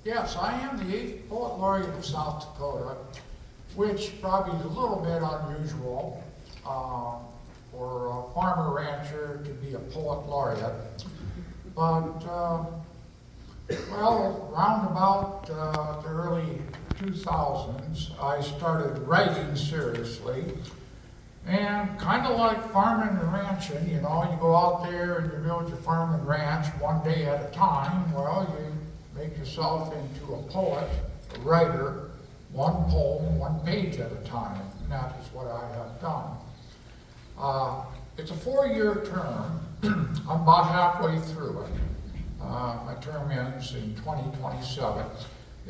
Yes, I am the 8th Poet Laureate of South Dakota, which probably is a little bit unusual for a farmer rancher to be a Poet Laureate. But, well, around about the early 2000s, I started writing seriously. And kind of like farming and ranching, you know, you go out there and you build your farm and ranch one day at a time. Well, you make yourself into a poet, a writer, one poem, one page at a time. And that is what I have done. It's a 4-year term. I'm about halfway through it. My term ends in 2027.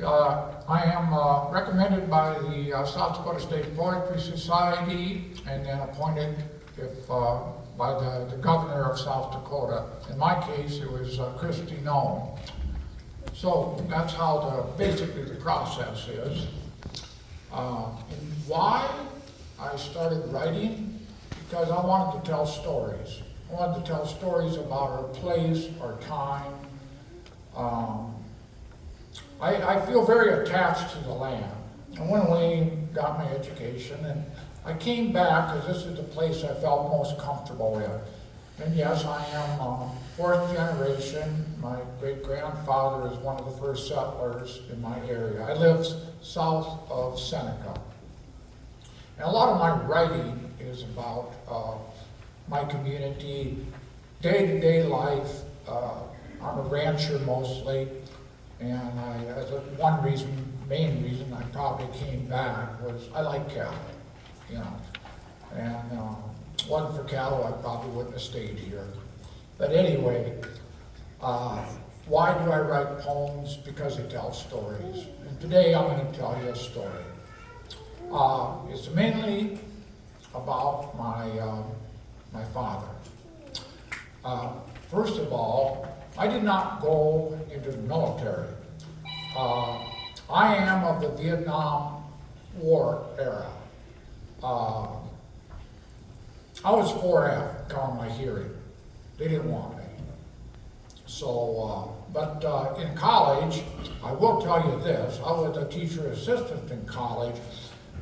I am recommended by the South Dakota State Poetry Society and then appointed by the governor of South Dakota. In my case, it was Christy Nome. So that's how basically the process is. And why I started writing? Because I wanted to tell stories. I wanted to tell stories about our place, our time. I feel very attached to the land. I went away, got my education, and I came back because this is the place I felt most comfortable in. And yes, I am fourth generation. My great-grandfather is one of the first settlers in my area. I live south of Seneca. And a lot of my writing is about my community, day-to-day life. I'm a rancher mostly. And one main reason I probably came back was I like cattle, you know. And if it wasn't for cattle, I probably wouldn't have stayed here. But anyway, why do I write poems? Because they tell stories. And today I'm going to tell you a story. It's mainly about my father. First of all, I did not go into the military. I am of the Vietnam War era. I was 4F, on my hearing. They didn't want me. So, but in college, I will tell you this, I was a teacher assistant in college.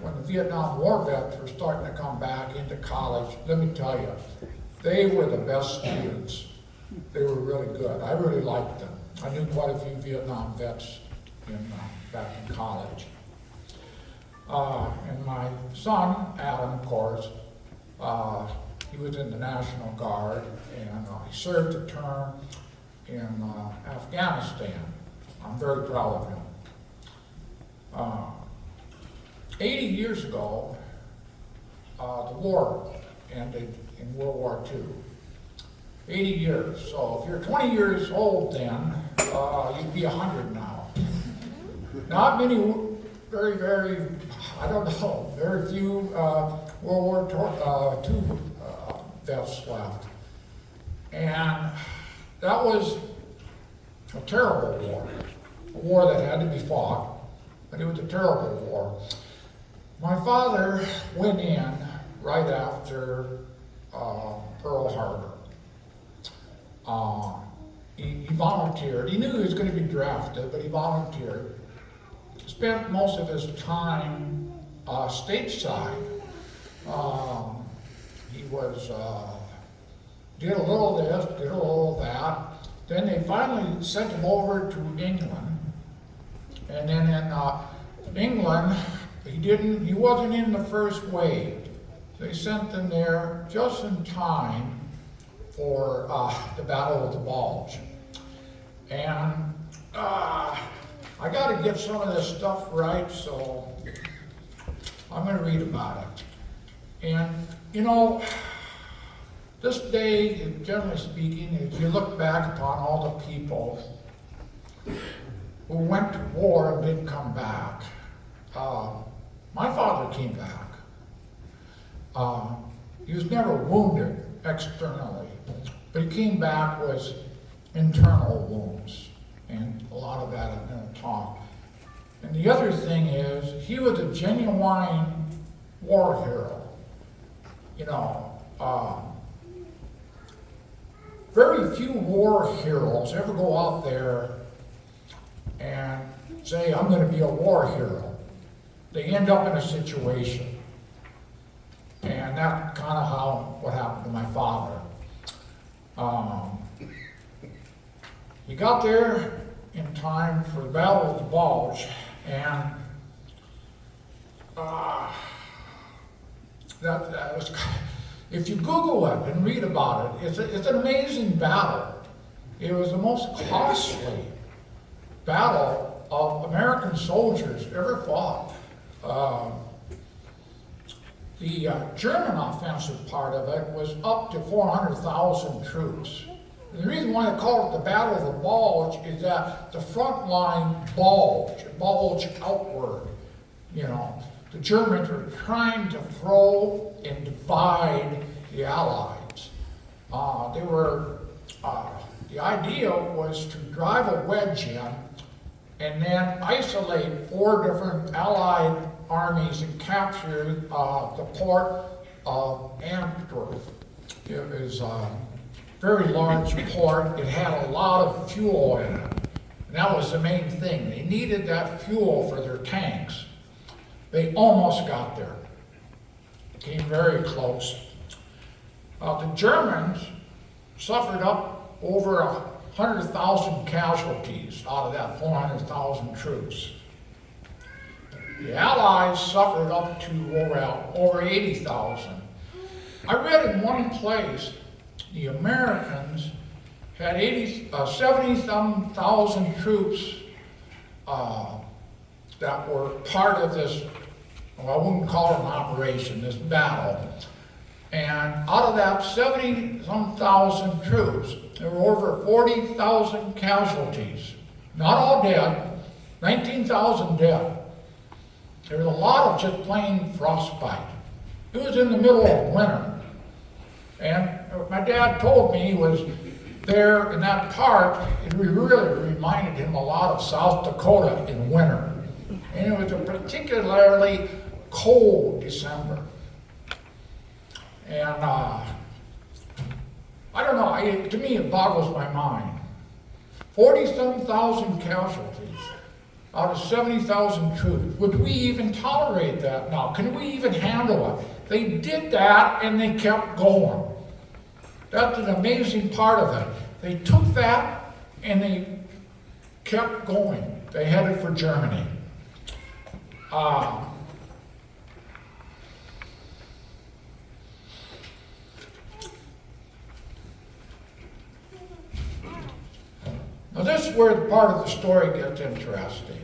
When the Vietnam War vets were starting to come back into college, let me tell you, they were the best students. They were really good. I really liked them. I knew quite a few Vietnam vets back in college. And my son, Adam, of course, he was in the National Guard, and he served a term in Afghanistan. I'm very proud of him. 80 years ago, the war ended in World War II. 80 years. So if you're 20 years old then, you'd be 100 now. Not many, very, I don't know, very few World War II vets left. And that was a terrible war. A war that had to be fought, but it was a terrible war. My father went in right after Pearl Harbor. He volunteered. He knew he was going to be drafted, but he volunteered. Spent most of his time stateside. He was did a little of this, did a little of that. Then they finally sent him over to England, and then in England he wasn't in the first wave. They sent him there just in time for the Battle of the Bulge. And I got to get some of this stuff right, so I'm going to read about it. And, you know, this day, generally speaking, if you look back upon all the people who went to war and didn't come back, my father came back. He was never wounded externally, but he came back with internal wounds, and a lot of that I'm going to talk. And the other thing is, he was a genuine war hero. You know, very few war heroes ever go out there and say, I'm going to be a war hero. They end up in a situation. And that's kind of what happened to my father. He got there in time for the Battle of the Bulge, and that was, if you Google it and read about it, it's an amazing battle. It was the most costly battle of American soldiers ever fought. The German offensive part of it was up to 400,000 troops. And the reason why they call it the Battle of the Bulge is that the front line bulged outward. You know, the Germans were trying to throw and divide the Allies. The idea was to drive a wedge in and then isolate 4 different Allied armies and capture the port of Antwerp. It was a very large port. It had a lot of fuel in it. And that was the main thing. They needed that fuel for their tanks. They almost got there. Came very close. The Germans suffered up over 100,000 casualties out of that 400,000 troops. The Allies suffered up to over 80,000. I read in one place the Americans had 70,000 troops that were part of this, well, I wouldn't call it an operation, this battle. And out of that 70,000 troops, there were over 40,000 casualties. Not all dead, 19,000 dead. There was a lot of just plain frostbite. It was in the middle of winter. And my dad told me he was there in that part, it really reminded him a lot of South Dakota in winter. And it was a particularly cold December. And I don't know, to me it boggles my mind. 40-some thousand casualties out of 70,000 troops. Would we even tolerate that now? Can we even handle it? They did that and they kept going. That's an amazing part of it. They took that and they kept going. They headed for Germany. Now this is where part of the story gets interesting.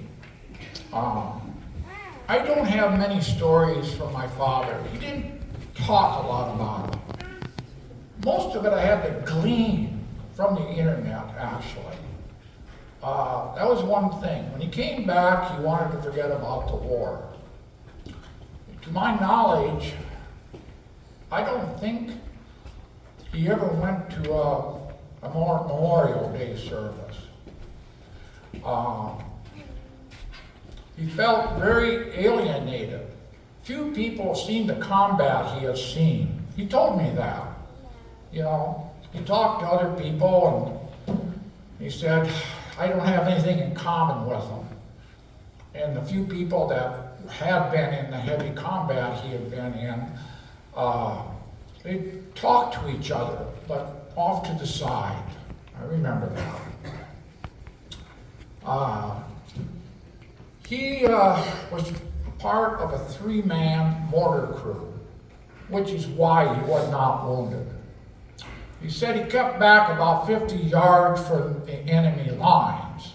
I don't have many stories from my father. He didn't talk a lot about it. Most of it I had to glean from the internet, actually. That was one thing. When he came back, he wanted to forget about the war. To my knowledge, I don't think he ever went to a Memorial Day service. He felt very alienated. Few people seen the combat he has seen. He told me that. You know, he talked to other people and he said, I don't have anything in common with them. And the few people that had been in the heavy combat he had been in, they talked to each other, but off to the side. I remember that. He was part of a 3-man mortar crew, which is why he was not wounded. He said he kept back about 50 yards from the enemy lines.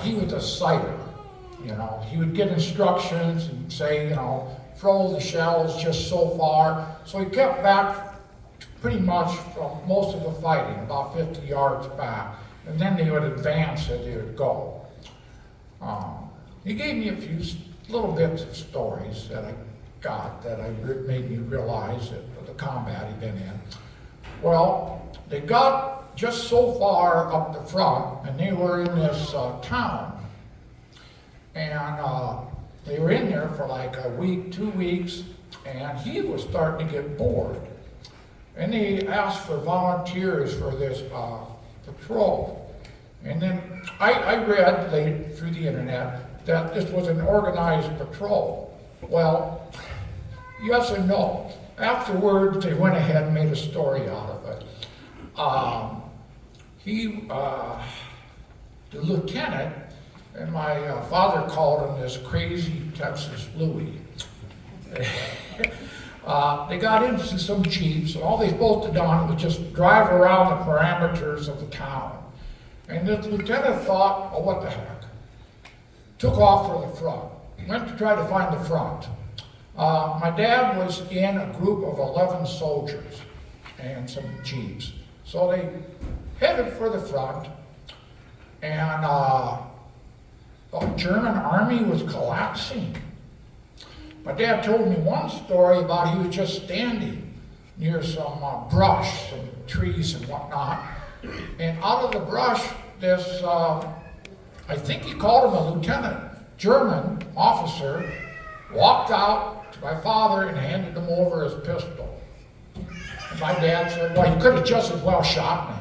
He was a sighter, you know. He would get instructions and say, you know, throw the shells just so far. So he kept back pretty much from most of the fighting, about 50 yards back. And then they would advance as they would go. He gave me a few little bits of stories that I got that made me realize that the combat he'd been in. Well, they got just so far up the front, and they were in this town. And they were in there for like a week, 2 weeks, and he was starting to get bored. And they asked for volunteers for this patrol. And then I read late through the internet that this was an organized patrol. Well, yes and no. Afterwards, they went ahead and made a story out of it. The lieutenant, and my father called him this crazy Texas Louie. They got into some jeeps, and all they supposed to do was just drive around the parameters of the town. And the lieutenant thought, oh, what the heck? Took off for the front. Went to try to find the front. My dad was in a group of 11 soldiers and some jeeps. So they headed for the front, and the German army was collapsing. My dad told me one story about he was just standing near some brush, some trees and whatnot, and out of the brush, this, I think he called him a lieutenant, German officer, walked out to my father and handed him over his pistol. And my dad said, well, he could have just as well shot me.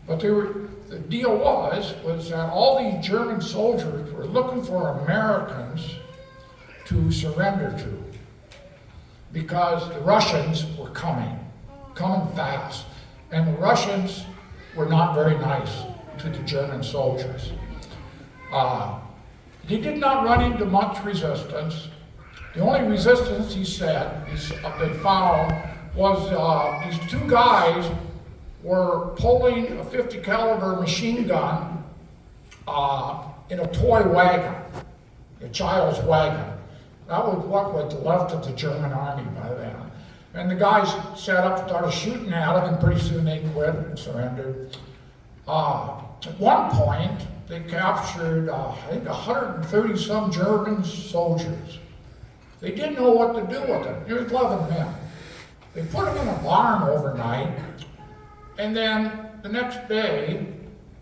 But the deal was that all these German soldiers were looking for Americans to surrender to, because the Russians were coming fast. And the Russians were not very nice to the German soldiers. They did not run into much resistance. The only resistance, he said, they found was these two guys were pulling a .50 caliber machine gun in a toy wagon, a child's wagon. That was what was left of the German army by then. And the guys sat up, started shooting at them, and pretty soon they quit and surrendered. At one point, they captured, I think, 130 some German soldiers. They didn't know what to do with them. There was 11 men. They put them in a barn overnight, and then the next day,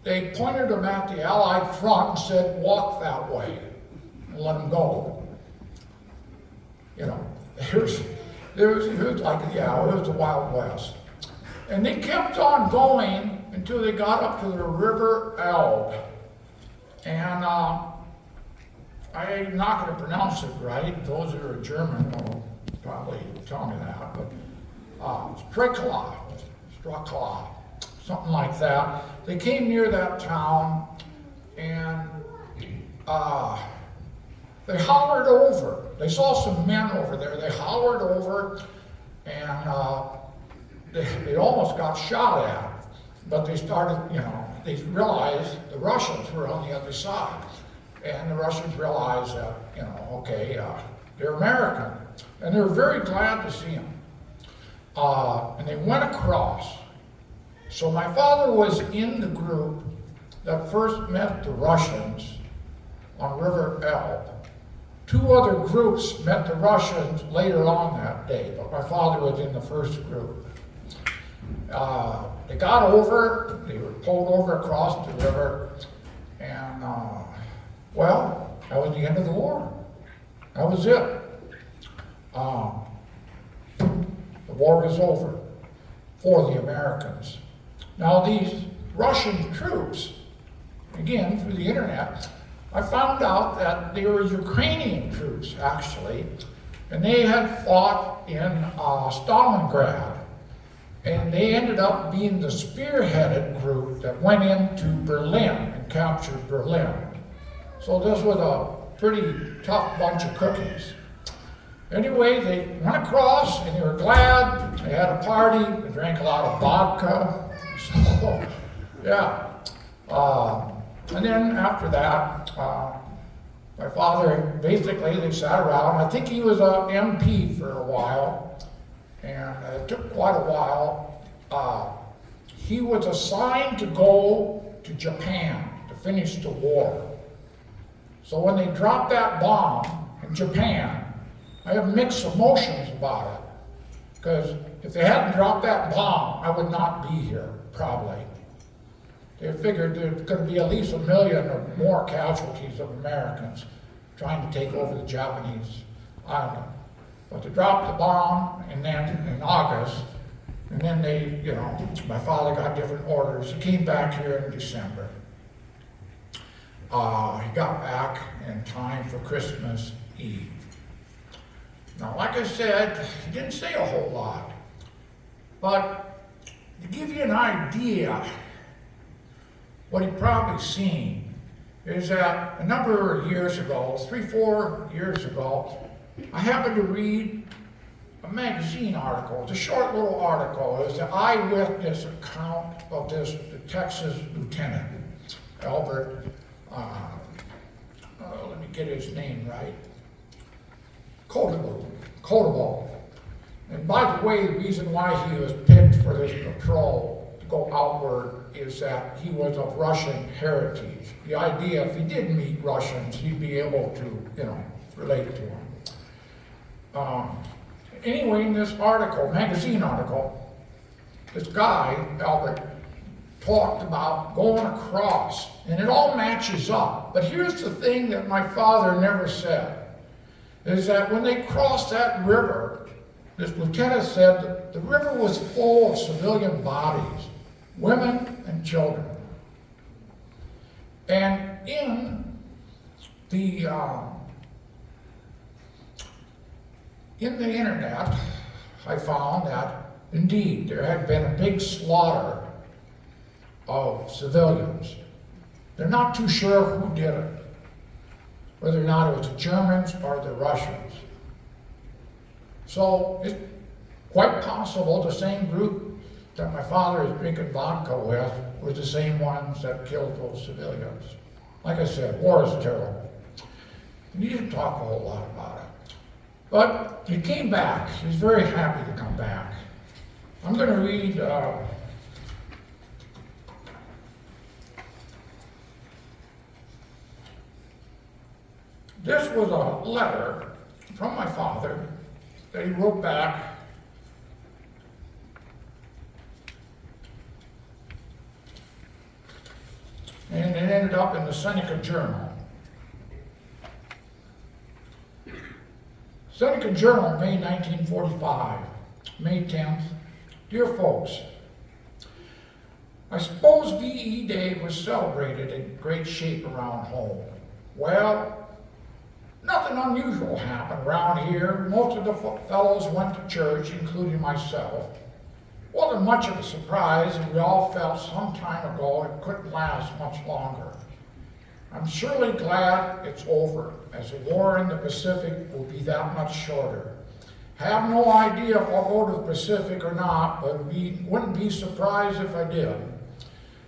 they pointed them at the Allied front and said, walk that way, and let them go. You know, it was like, yeah, it was the Wild West. And they kept on going until they got up to the River Elbe. And I'm not going to pronounce it right. Those who are German will probably tell me that. But Strakala, something like that. They came near that town, and they hollered over. They saw some men over there. They hollered over, and they almost got shot at. But they started, they realized the Russians were on the other side. And the Russians realized that, okay, they're American. And they were very glad to see them. And they went across. So my father was in the group that first met the Russians on River Elbe. Two other groups met the Russians later on that day, but my father was in the first group. They got over, they were pulled over across the river, and well, that was the end of the war. That was it. The war was over for the Americans. Now these Russian troops, again, through the internet, I found out that they were Ukrainian troops, actually, and they had fought in Stalingrad. And they ended up being the spearheaded group that went into Berlin and captured Berlin. So this was a pretty tough bunch of cookies. Anyway, they went across and they were glad. They had a party. They drank a lot of vodka. So, yeah. And then after that, my father, basically, they sat around. I think he was an MP for a while. And it took quite a while. He was assigned to go to Japan to finish the war. So when they dropped that bomb in Japan, I have mixed emotions about it. Because if they hadn't dropped that bomb, I would not be here, probably. They figured there's going to be at least 1 million or more casualties of Americans trying to take over the Japanese island. But they dropped the bomb, and then in August, and then they, my father got different orders. He came back here in December. he got back in time for Christmas Eve. Now, like I said, he didn't say a whole lot, but to give you an idea, what he probably seen is that a number of years ago, 3-4 years ago, I happened to read a magazine article. It's a short little article. It was an eyewitness account of this Texas lieutenant, Albert, let me get his name right, Cotable. And by the way, the reason why he was picked for this patrol to go outward is that he was of Russian heritage. The idea, if he did meet Russians, he'd be able to, relate to them. Anyway, in this article, magazine article, this guy, Albert, talked about going across, and it all matches up. But here's the thing that my father never said, is that when they crossed that river, this lieutenant said that the river was full of civilian bodies, women and children. And in the internet, I found that indeed there had been a big slaughter of civilians. They're not too sure who did it, whether or not it was the Germans or the Russians. So it's quite possible the same group that my father is drinking vodka with were the same ones that killed those civilians. Like I said, war is terrible. You didn't talk a whole lot about it. But he came back. He was very happy to come back. I'm going to read this was a letter from my father that he wrote back and it ended up in the Seneca Journal. Seneca Journal, May 1945, May 10th. Dear folks, I suppose VE Day was celebrated in great shape around home. Well, nothing unusual happened around here. Most of the fellows went to church, including myself. Wasn't much of a surprise, and we all felt some time ago it couldn't last much longer. I'm surely glad it's over, as the war in the Pacific will be that much shorter. Have no idea if I'll go to the Pacific or not, but wouldn't be surprised if I did.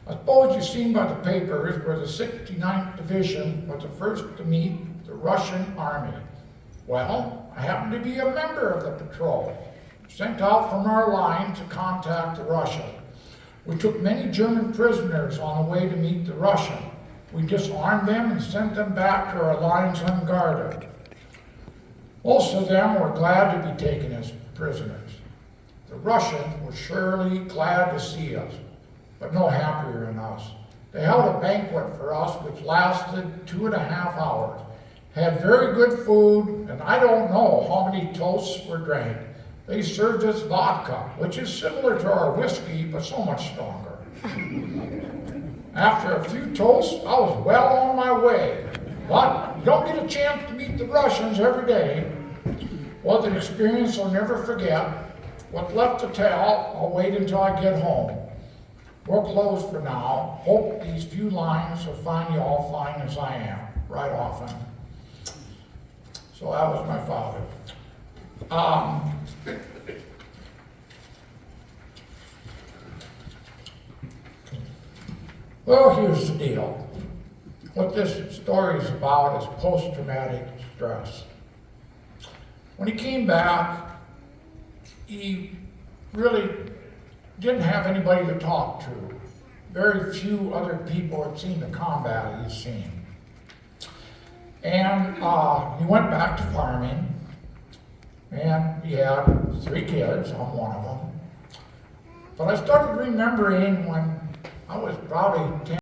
I suppose you've seen by the papers where the 69th Division was the first to meet the Russian army. Well, I happen to be a member of the patrol, sent out from our line to contact the Russian. We took many German prisoners on the way to meet the Russian. We disarmed them and sent them back to our lines unguarded. Most of them were glad to be taken as prisoners. The Russians were surely glad to see us, but no happier than us. They held a banquet for us which lasted 2.5 hours, had very good food, and I don't know how many toasts were drank. They served us vodka, which is similar to our whiskey, but so much stronger. After a few toasts, I was well on my way. But you don't get a chance to meet the Russians every day. Was an experience I'll never forget. What's left to tell, I'll wait until I get home. We're closed for now. Hope these few lines will find you all fine as I am, right often. So that was my father. Well, here's the deal. What this story is about is post-traumatic stress. When he came back, he really didn't have anybody to talk to. Very few other people had seen the combat he'd seen. And he went back to farming, and he had 3 kids. I'm one of them. But I started remembering when I was probably 10